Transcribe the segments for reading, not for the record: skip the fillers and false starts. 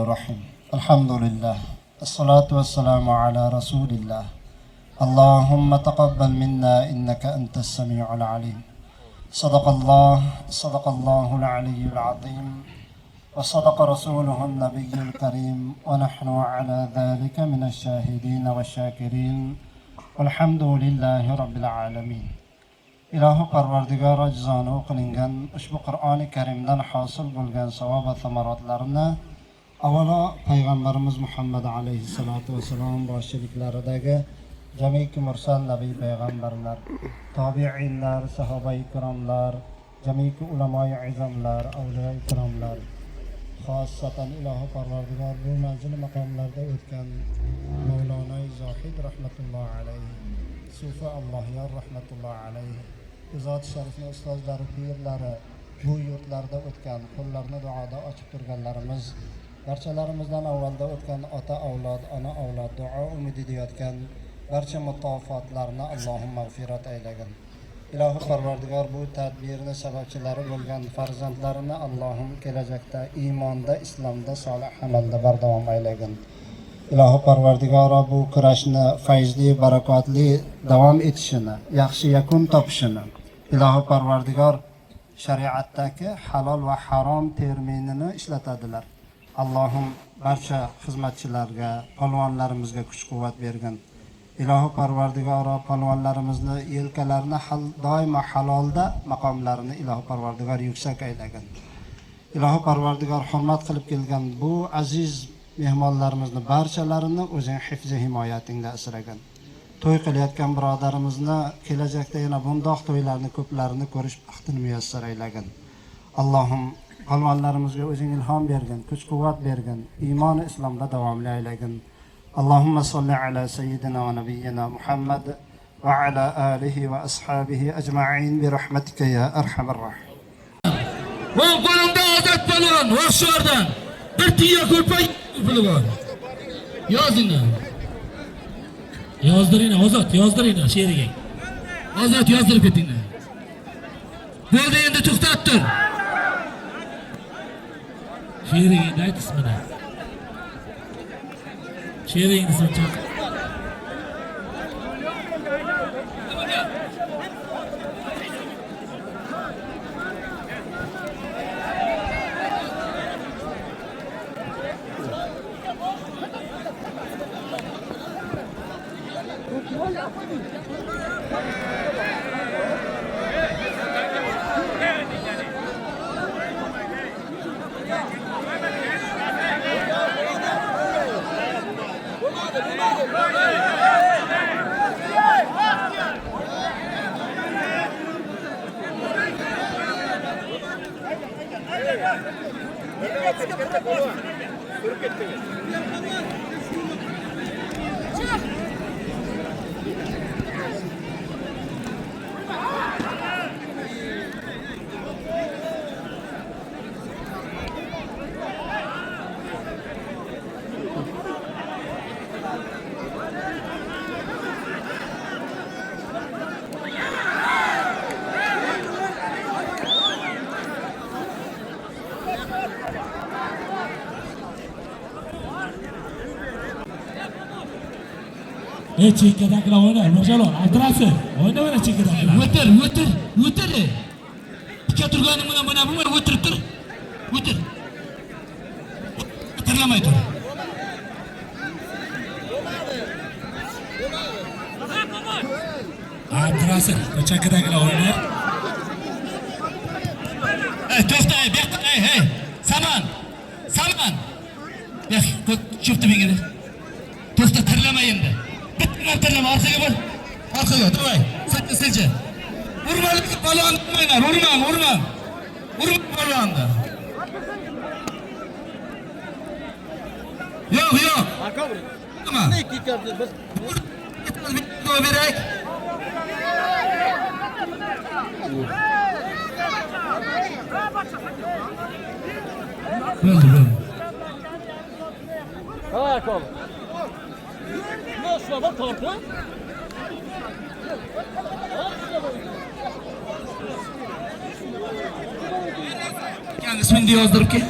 الرحيم الحمد لله الصلاة والسلام على رسول الله اللهم تقبل منا إنك أنت السميع العليم صدق الله العلي العظيم وصدق رسوله النبي الكريم ونحن على ذلك من الشاهدين والشاكرين والحمد لله رب العالمين. İlahi Parvardigor ajzonu qilingan ushbu Qur'oni Karimdan hosil bo'lgan savob va samaratlarni avvalo payg'ambarimiz Muhammad alayhissalatu vassalom boshchiliklaridagi jamiki mursal nabiy payg'ambarlar, tobiinlar, sahoba-i ikromlar, jamiki ulamo-i izamlar, avliyo ikromlar, xossatan Ilohi Parvardigor bu manzil maqomlarda o'tgan Mavlona Zohid rahmatullohi alayhi, Sufi Allohyor rahmatullohi alayhi, zot sharifni ustozlari, pirlari, bu yurtlarda o'tgan, qo'llarini duoda ochib turganlarimiz, barchalarimizdan avvalda o'tgan ota avlod, ona avlod, duo umidida yotgan barcha mutofotlarni Allohim mag'firat aylagin. Ilohi Parvardigor bu tadbirni sababchilari bo'lgan farzandlarini Allohim kelajakda iymonda, islomda, solih amalda bardavom aylagin. Ilohi Parvardigor bu kurashni fayzli, barakotli davom etishini, yaxshi yakun topishini Ilohi Parvardigor shariatdagi halol va harom terminini ishlatadilar. Allohim barcha xizmatchilarga, polvonlarimizga kuch-quvvat bergin. Ilohi Parvardigor polvonlarimizni yelkalarini doimo halolda maqomlarini Ilohi Parvardigor yuksak aylagin. Ilohi Parvardigor hurmat qilib kelgan bu aziz mehmonlarimizni barchalarini o'zing hifzi himoyatingda asragin. To'y qilayotgan birodarimizni kelajakda yana bundoq to'ylarni ko'plarini ko'rish baxtini muyassar aylagin. Allohim polvonlarimizga o'zing ilhom bergin, kuch-quvvat bergin, iymon islomda davomli aylagin. Allahumma salli ala sayyidina va nabiyyina Muhammad va ala alihi va ashabihi ajma'in bi rahmatika ya arhamar rahim. Va qo'limda ozod polvon Vahshordan bir tiya ko'rpak puli bor. Yozinglar. Yozdiringlar, ozod, yozdiringlar she'riga. Ozod yozdirib ketinglar. Bo'ldi, endi to'xtab tur. She'ringni ayt ismini. She'ringni so'chaq. Chekkadagilar o'yna, Mirjalol, Abdurasul, o'yna mana chekkadagilar. O'tir. Tikka turganing bilan mana bu o'tirib tur. O'tir. O'tirlamay tur. Abdurasul, chekkadagilar o'yna. To'xta, hey. Saman. Chupti menga. To'xta, tirlama endi. Terlama, orqaga, davay. Silja. Urmalik polvon o'ynar, urma polvonni. Yo'q. Nima? Berak. Bo'ldi. Ha, kom. Nasıl bak tortu? Yani ismini de yazdırıp ki.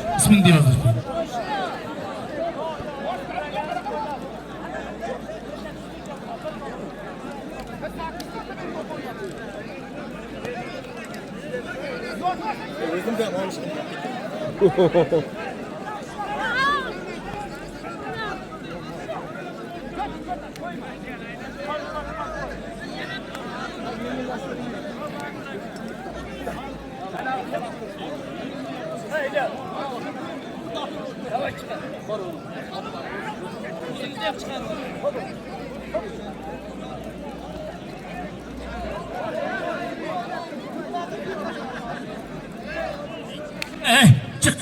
Çık.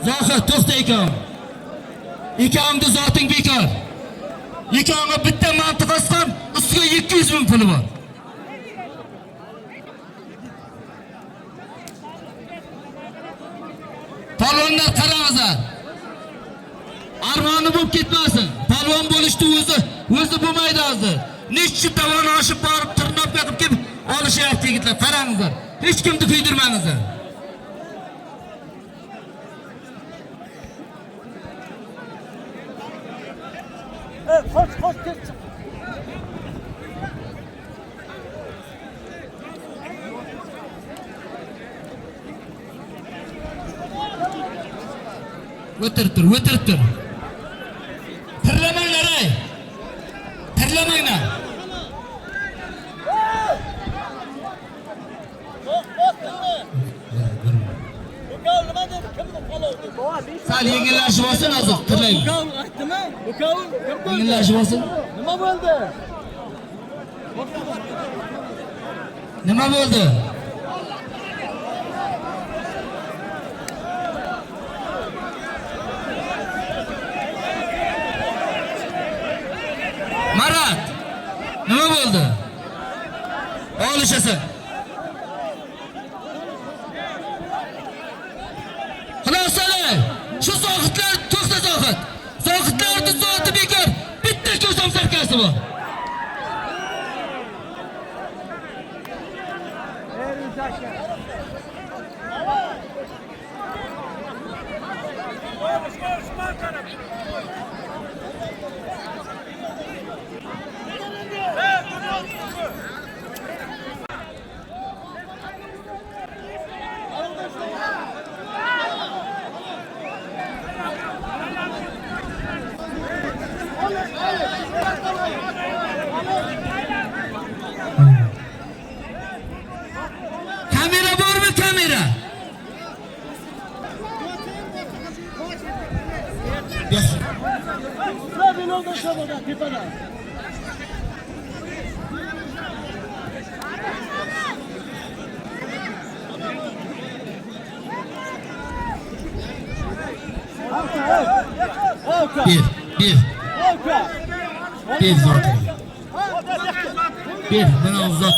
Zohid, to'xta ikon. Ikonda zoting bekor. Ikonga bitta mantiqasi ham ustiga 200 ming puli bor. Palvonlar qarangizlar. Armoni bo'lib ketmasin. Palvon bo'lishdi o'zi bo'lmaydi hozir. Nechta davon oshib borib tirnoq yoqib kelib olishyapti yigitlar. Qarangizlar. Hech kimni kuydirmangizlar. Koş geç. O'tirtir. Tirlamanglar ey. Tirlamanglar. Sal yengillashib olsin hozir tirlaymiz. Ukavul aytdimi? Ukavul kim bo'ldi? Yengillashib olsin. Nima bo'ldi? Nima bo'ldi? Marat. Nima bo'ldi? Olishasan. Xulosalar. Shu zohidlar to'xta zohid. Zohidlarni zoti bekor. Bitta ko'zam sarkasi bor. Kamera bormi kamera? Yes. Sabin oldu şurada tepeden. Bir zaten. Bir, bana uzat.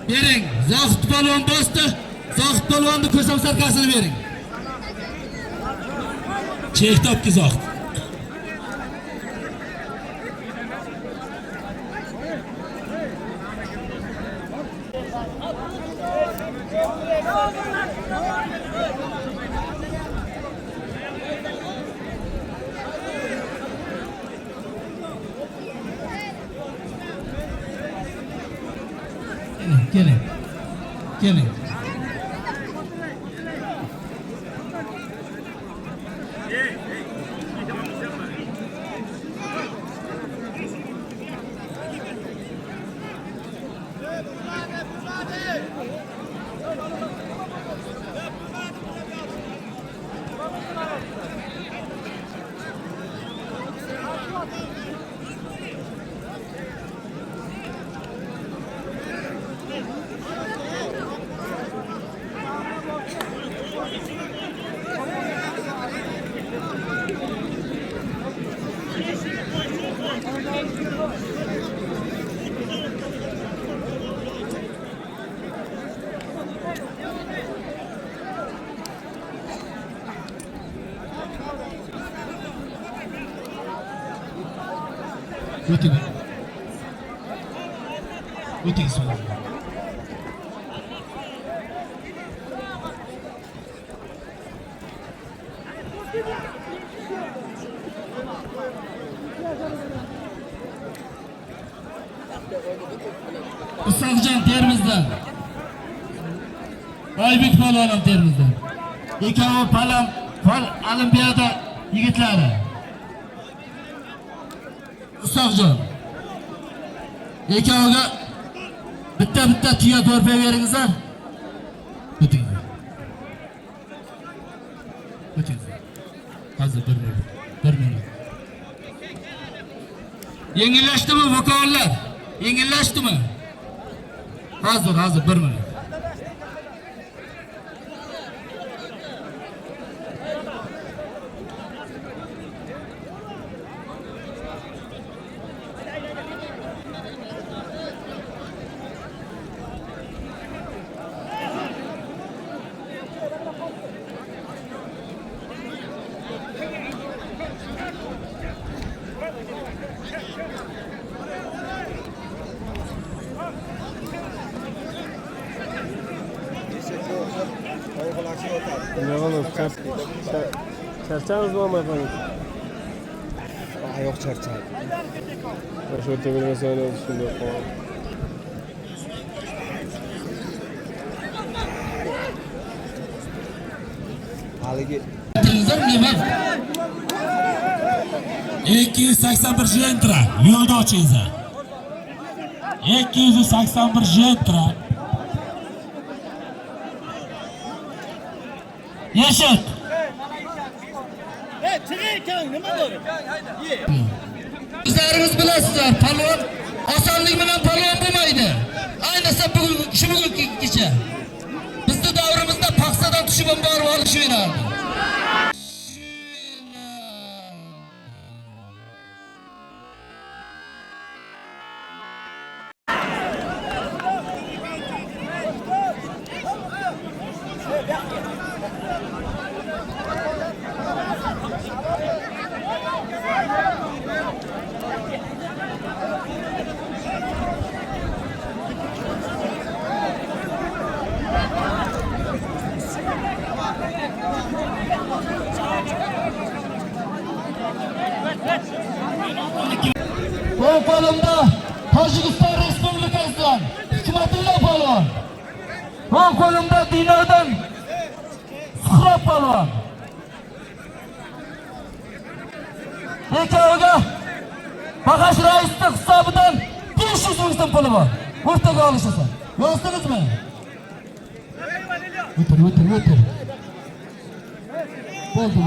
Bering, Zohid polvon bosdi. Zohid polvonni ko'sam sarkasini bering. Chek topki Zohid. Gelin. O'ting. O'ting so'ng. Isoqjon Termizdan. Oybek polvon Termizdan. Ikkovi fal olimpiada yigitlari. Isoqjon. Ikkoviga bitta tuya ko'rpa beringizlar. O'ting. O'ting. Hozir 1 minut. Yengillashdimi vokallar? Yengillashdimi? Hozir 1 minut. Charchamiz bormi efendim? Yo'q charchadi. O'sha yerda bilmasam o'zi shunday qoladi. Haligi Televizor nima? 281 jentra yo'lda ochingiz. 281 jentra. Yashit. Chiqaykan, nima bor? Bizlarimiz bilasizlar, palvon osonlik bilan palvon bo'lmaydi. Ayniqsa bugungacha. Bizning davrimizda paxsadan tushib borib olishaverardi. Bu kolumda Tojikiston Respublikasidan Hikmatullo polvon. Bu kolumda Dinodan Suhrob polvon. Ikkoviga Bagash raisning hisobidan 500 ming so'm puli bor. O'rtaga olishasan. Yozdingizmi? O'tir. Bo'ldi.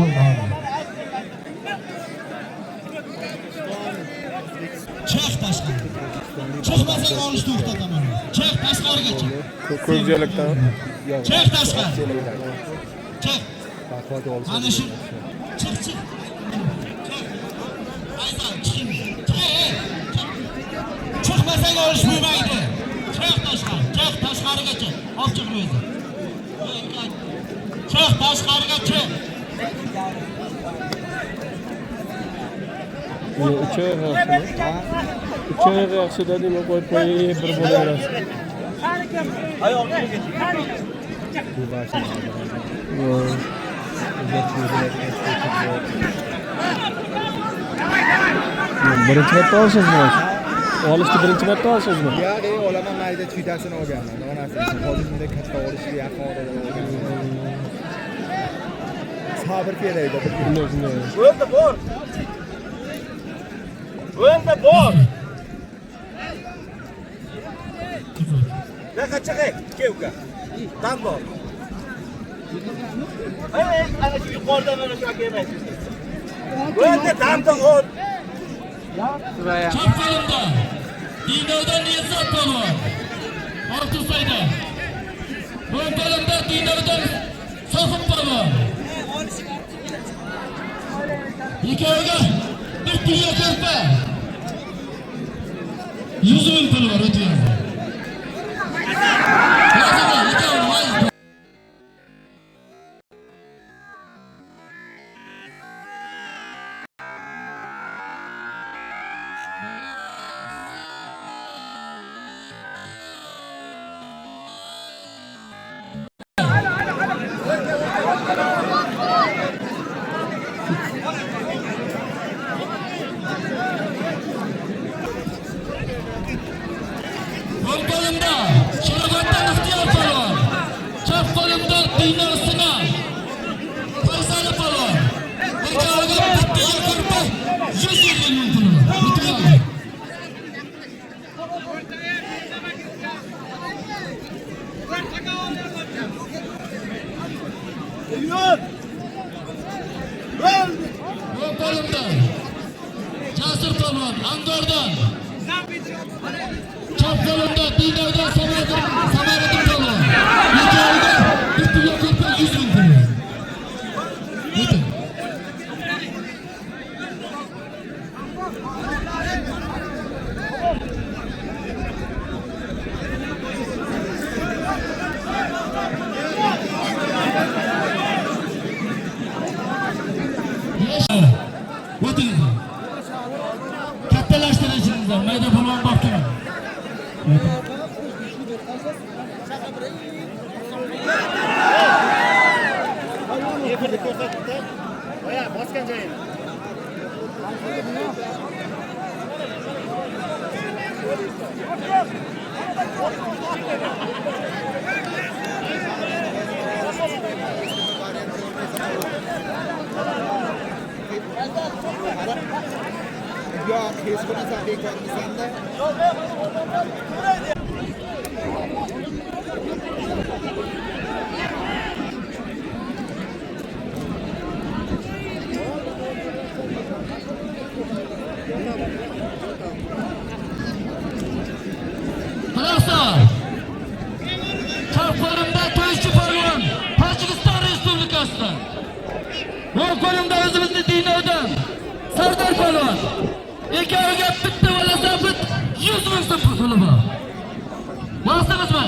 Chiq tashqari. Chiqmasang olishni to'xtataman. Chiq tashqarigacha. Ko'kjalikdan. Chiq tashqari. Chiq. Ana shu. Chiq. Aytan chiqing. Chiqmasang olish bo'lmaydi. Chiq tashqari. Chiq tashqarigacha. Olib chiq o'zi. Chiq tashqarigacha. Uchoq yaxshi dedim, qo'yib qo'yib bir bo'laverasiz. Birinchi marta olishdingizmi? Birinchi marta olishdingizmi? yo'q, olaman mayda chuytasini olganman. Nima narsa? Hozir bunday katta olishga yaqin olganman. Sabr kerak edi. Bo'ldi, bor. Chiqay, kevka. Dam bor. Ana shu yuqoridan mana shu kelmaysiz. Bo'ldi, damda ol. Chap qo'limda Dindodan Izzat polvon. Oltin sayda. O'ng qo'limda Dindodan Sohib polvon. Ikkoviga bir tiya ko'rpa. 100 ming pul bor o'tyapti. O'ng qo'limda Sharofatdan Ixtiyor polvon. Chap qo'limda Dinor Sinan. Faysali polvon. Ikkoviga bitta ko'rpa 150 ming pul bor. O'tyapti. O'ng qo'limda Jasur polvon Angordan. Chap qo'limda Dindodan Samariddin polvon. Ikkoviga bitta ko'rpa 100 ming pul bor. O'tyapti. O'tyapti. Kattalashtirishingizlar, mayda polvon borib Efirde ko'rsatdi. Oya, bosgan joyini. Yo'q, hech bir narsa bekor qilsanda. Qaraslar. Chap qo'limda To'ychi polvon, Tojikiston Respublikasidan. O'ng qo'limda o'zimizni Dindodan Sardor polvon. Ikkoviga bitta velosiped 100 ming so'm puli bor. Bosdingizmi?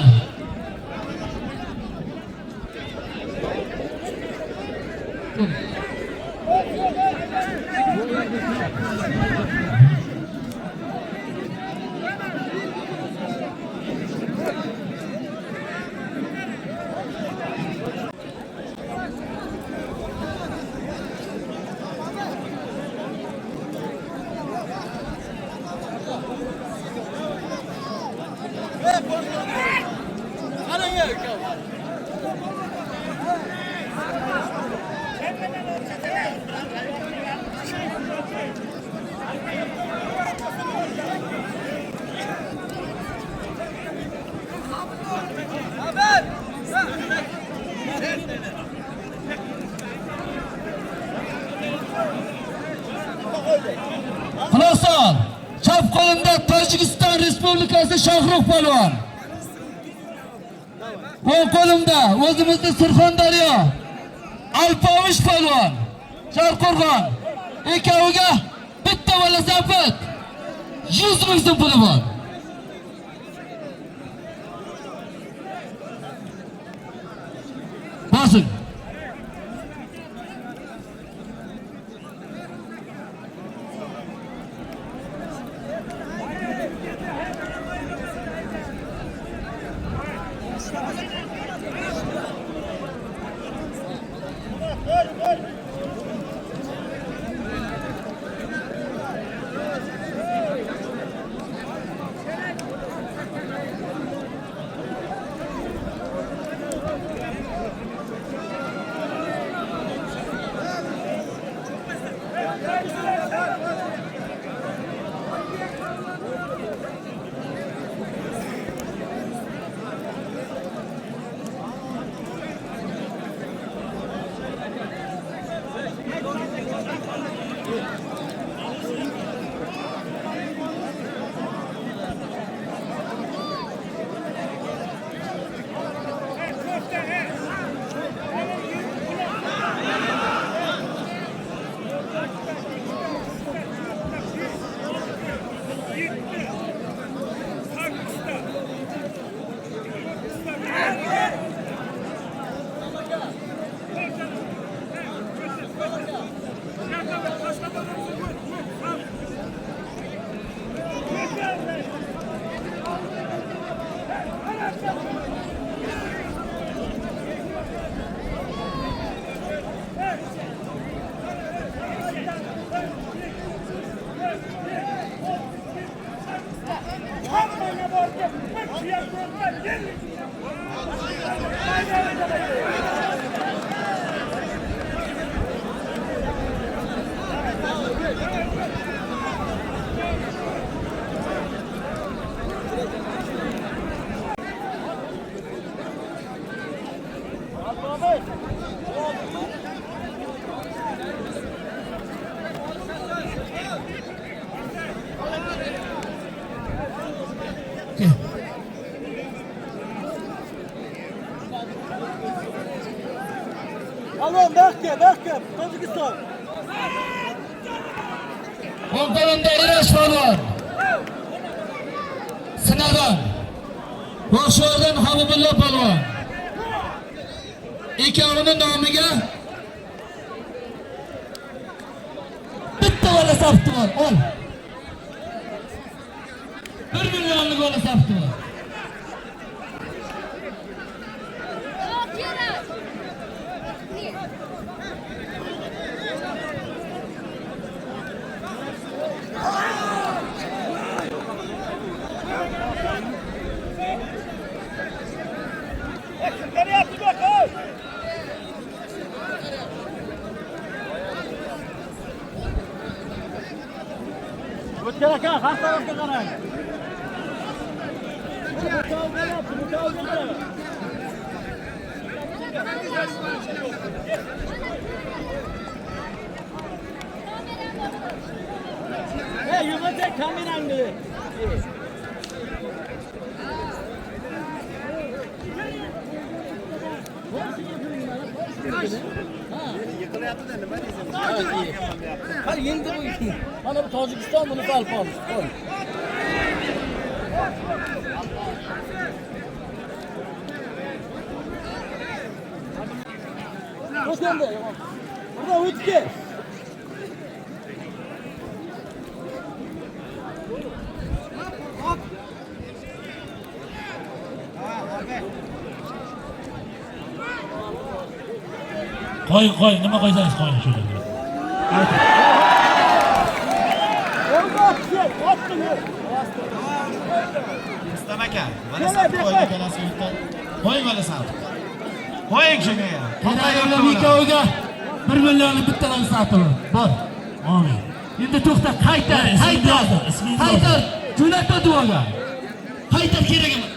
Qaraslar. Chap qo'limda Tojikiston Respublikasi Shohruh polvon. O'ng qo'limda o'zimizni Surxondaryo Alpomish polvon. Sharqo'rg'on. Ikkoviga bitta velosiped 100 ming so'm puli bor. Bosing. Alon, Berke, Tojikiston. O'ng Irash polvon. Sinadan. Boshqardan Habibulla polvon. Ikkovining nomiga bitta bola safti bor. Ol. 1 millionlik bola safti bor. O'tgan aka, har tarafga qarang. Hey, yugurtek kamerangni. Yiqilyapti-da, nima deysiz? Ha, endi bu. Mana bu Tojikiston buni falpon. Qo'y. Qo'shganda. Burada o'tib ket. Qo'y, nima qo'ysangiz qo'ying shu yerga. Rustam aka, mana safni qo'ying kalasini. Qo'ying mana safni. Qo'ying shunga ham. Qanday ikkoviga 1 millionlik bitta bola safti bor. Amin. Endi to'xta, qaytar. Qaytar. Jo'natma duoga. Qaytar kerak emas.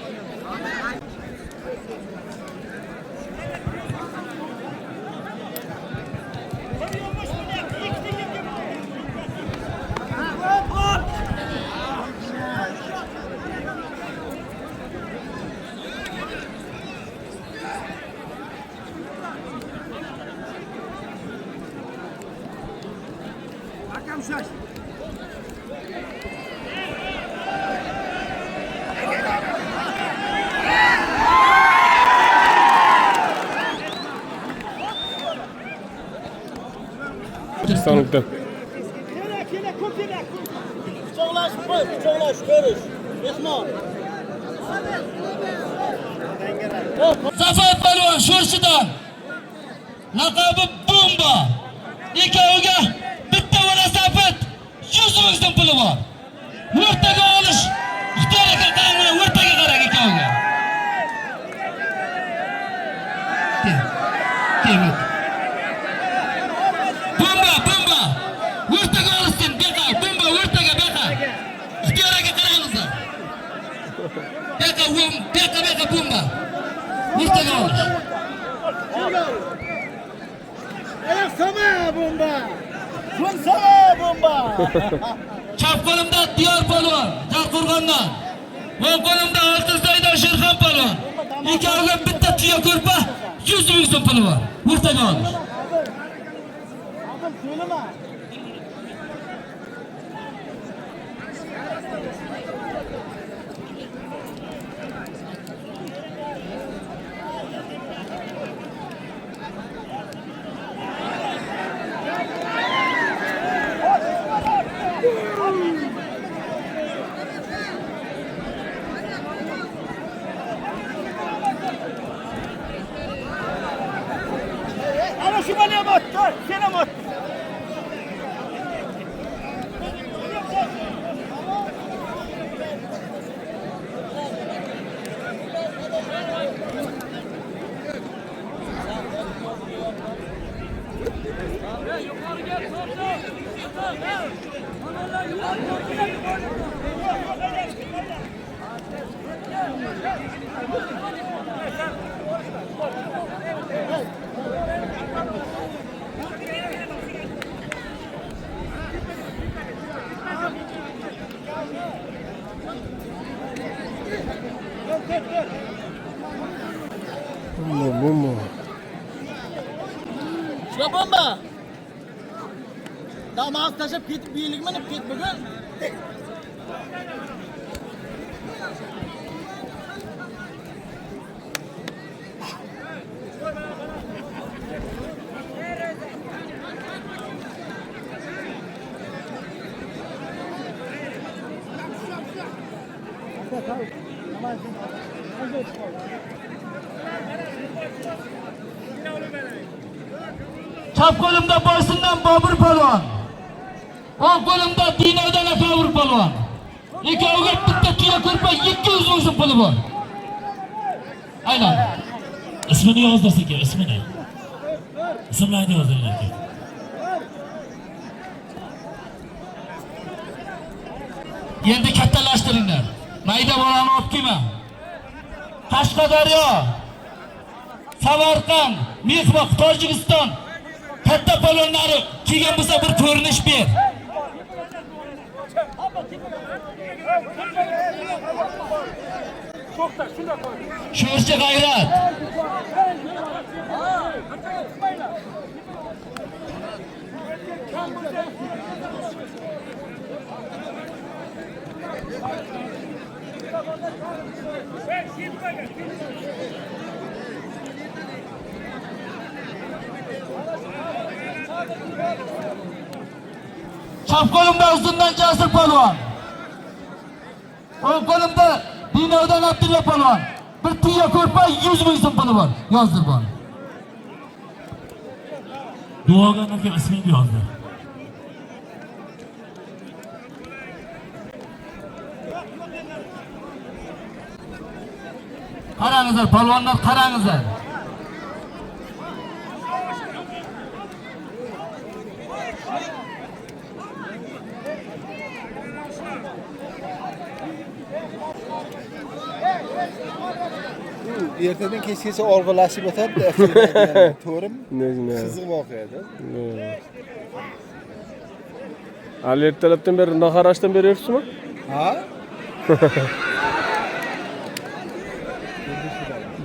Tojikistonlikdan. Kela, ko'pina. Quchoqlashib qo'y, quchoqlash, ko'rish. Mehmon. Zafar polvon Sho'rshidan. Laqabi bomba. Ikkoviga bitta bola safit 100 ming so'm puli bor. O'rtaga olish. Ixtiyorga qarang, o'rtaga qarang ikkoviga. Kel. Bomba. O'rtaga olishsin, beqa, bomba o'rtaga beqa. Ixtiyorga qarangizlar. Beqa bomba. O'rtaga olish. Sama bomba. Sama bomba. Chap qo'limda Diyor polvon, Jarqo'rg'ondan. O'ng qo'limda Oltizaydan Sherxon polvon. Ikkoviga bitta tuya ko'rpa 100 ming so'm puli bor. O'rtaga olish. Aql so'lama. Ana şu bana bak, sen ama. Bu. Şurapamba. Damağız taşıp ketip birlik minip ket bugün. Chap qo'limda boysundan Bobur polvon. O'ng qo'limda Dinovdan Akavur polvon. Ikkoviga bitta tuya ko'rpa 200 ming so'm puli bor. Aynan. İsmini yozdirsa kerak, ismini. İsimlarni yozdiringlar aka. Endi kattalashtiringlar. Mayda bolani olib kelma. Qashqadaryo, Samarqand, Mehmon, Tojikiston katta polvonlari kelgan bo'lsa bir ko'rinish ber. Sho'rchi g'ayrat. Chap qo'limda Uzundan Jasur polvon. O'ng qo'limda Dinovdan Abdulla polvon. Bir tuya ko'rpa 100 ming so'm puli bor. Yozdir bor. Duogan aka ismini yozdir. Qarangizlar polvonlar, qarangizlar. Ertadan kechgacha olg'ilashib o'tadi. To'g'rimi? Qiziq voqeada. Ali ertalabdan beri naharashdan beri yuribsizmi? Ha?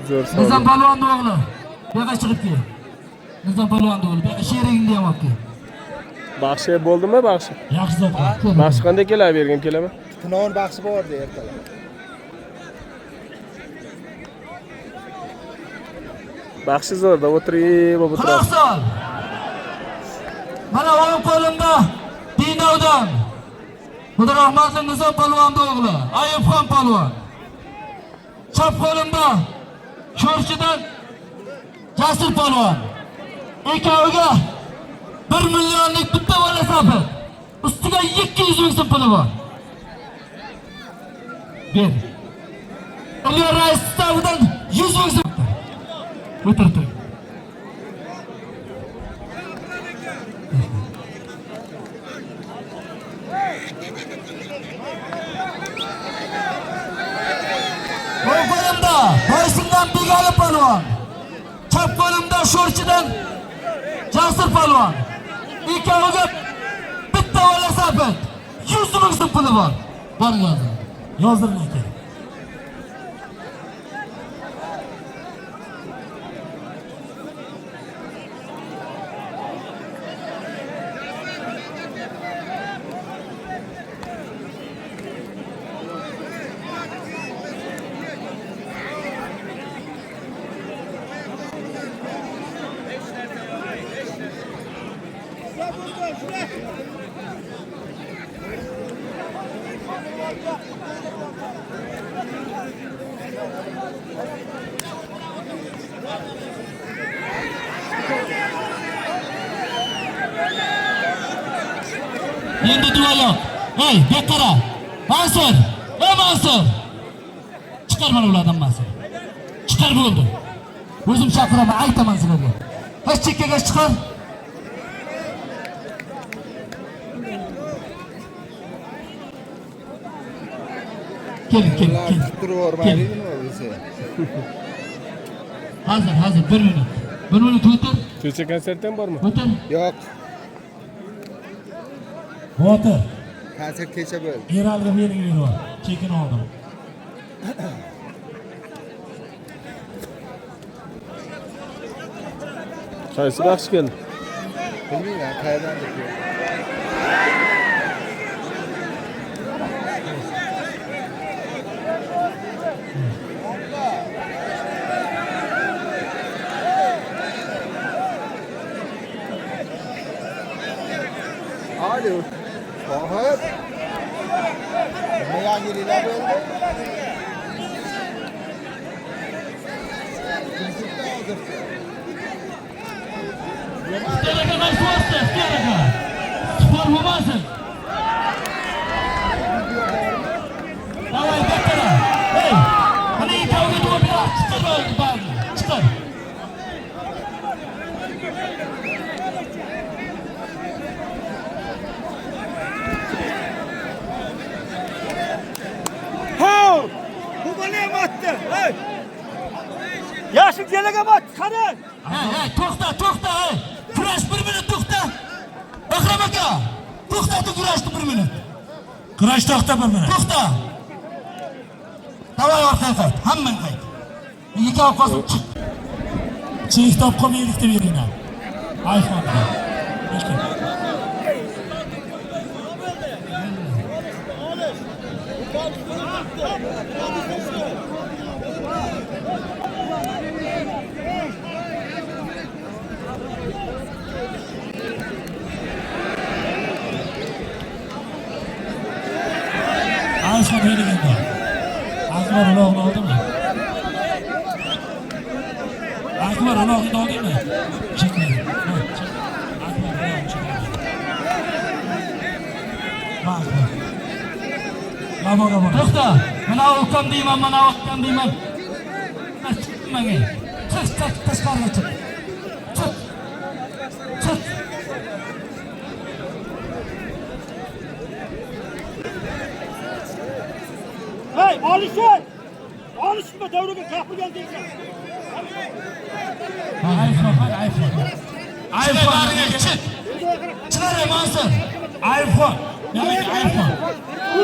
Zo'r sog'. Nizam polvonni o'g'li. Bu yoqqa chiqib kel. Nizam polvonni o'g'li. Bu yoqqa sherigingni ham olib kel. Baxshi bo'ldimi, baxshi? Yaxshi zot. Baxshi qanday keladi, bergim kelaman? Tunon baxshi bordi ertalab. Baxshi zo'rda o'tirib, Quloq sol. Mana o'ng qo'limda Dinovdan Qudratli Nizam polvonni o'g'li Ayubxon polvon. Chap qo'limda Sho'rchidan Jasur polvon. Ikkoviga 1 millionlik bitta bola safi. Ustiga 200 ming so'm puli bor. Ber. Ular rais stavidan 100 ming so'm. O'tirdi. O'ng qo'limda Boysundan Begali polvon. Chap qo'limda Sho'rchidan Jasur polvon. Ikkoviga bitta bola safi 100 ming so'm puli bor. Bor yozdi. Yozdiring aka. Endi duo yo'q. Hey, beqara. Mansur. Ey Mansur. Chiqar mana ulardan Mansur. Chiqar bo'ldi. O'zim chaqiraman, aytaman sizlarga. Hech chekkaga chiqar. keling. Tutturib yormaylikmi o'zi? Hazır 1 minut. 1 minut o'tir. Kecha konsert ham bormi? O'tir. Yo'q, O'tir. konsert kecha bo'ldi. Eralga belgilari bor. Chekin oldim. Qaysi baxshi keldi? Bilmayman, qayerdan deb. Alo. Bahar. Nima yangiliklar bo'ldi? Stelaga qaysi vosita? Stelaga. Spor bo'lmasin. Davay kattalar. Hey, mana ikkoviga to'p ber. Chiqir bari. Chiqir. Yaşım gelege bak, qani. Hey, to'xta, hey. Kurash 1 minut to'xta. Akram aka, to'xtatdi kurashni 1 minut. Kurash to'xta 1 minut. To'xta. Davay orqaga qayt, hammang qayt. Ikki qolsin chiq. Chek top qolmaylik deb beringlar. iPhone. iPhone beringlar. Akbar uloqni oldimi? Akbar uloqni oldimi? Chekmaydi. Akbar uloqni chekmaydi. Bor. To'xta. Mana o'qam deyman, mana o'qam deyman. Chiqmang. Chiq, tashqariga chiq. Chiq. Hey, alışın. Alışma, devrimin kapı geldi. iPhone çık. Çıkar Mansur. iPhone. Yani iPhone.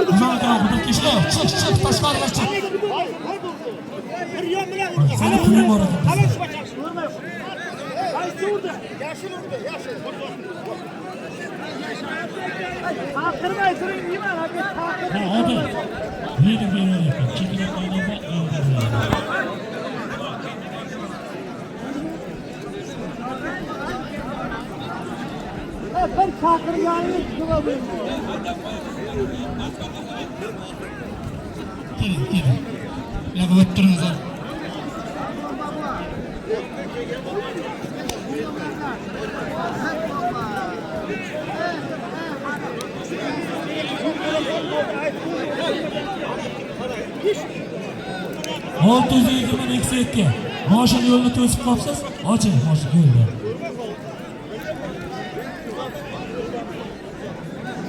Uzun kadar kudur kişiler. Çık. Taşlarına çık. Seni pulum var. Kırmayı durun, değil mi? Hadi. Bir öyle. Çekilen oynama öldürüyor. Ben çakır yani kılavuyum. Gelin. Ya öttürünüz ha. Oltu yüzüğümün eksikti. Maşın yolunu to'sib qolsiz, oching maşın yo'lni.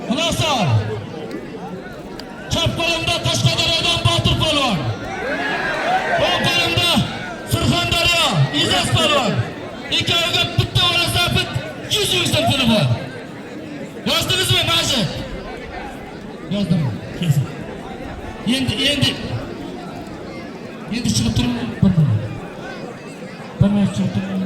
Xulosa. Chap qo'limda Qashqadaryodan Botir polvon. O'ng qo'limda Surxondaryo Izas polvon. Ikkoviga bitta olasapit 100 ming so'm puli bor. Yozdingizmi, Majid? Yozdim. Kesin. Endi chiqib turing. Bir minut chiqib turing.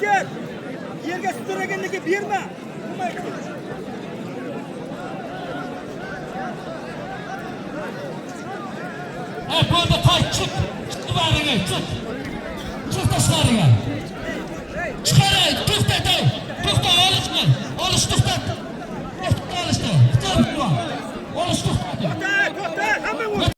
Gel. Yerga sudraganligi berma. Bo'ldi, qayt, chiq. Chiq bariga, chiq. Chiq tashqariga. Chiqaray, to'xtatay. To'xta, olish to'xtat. Olishdi. Olish to'xtat. To'xta, hamma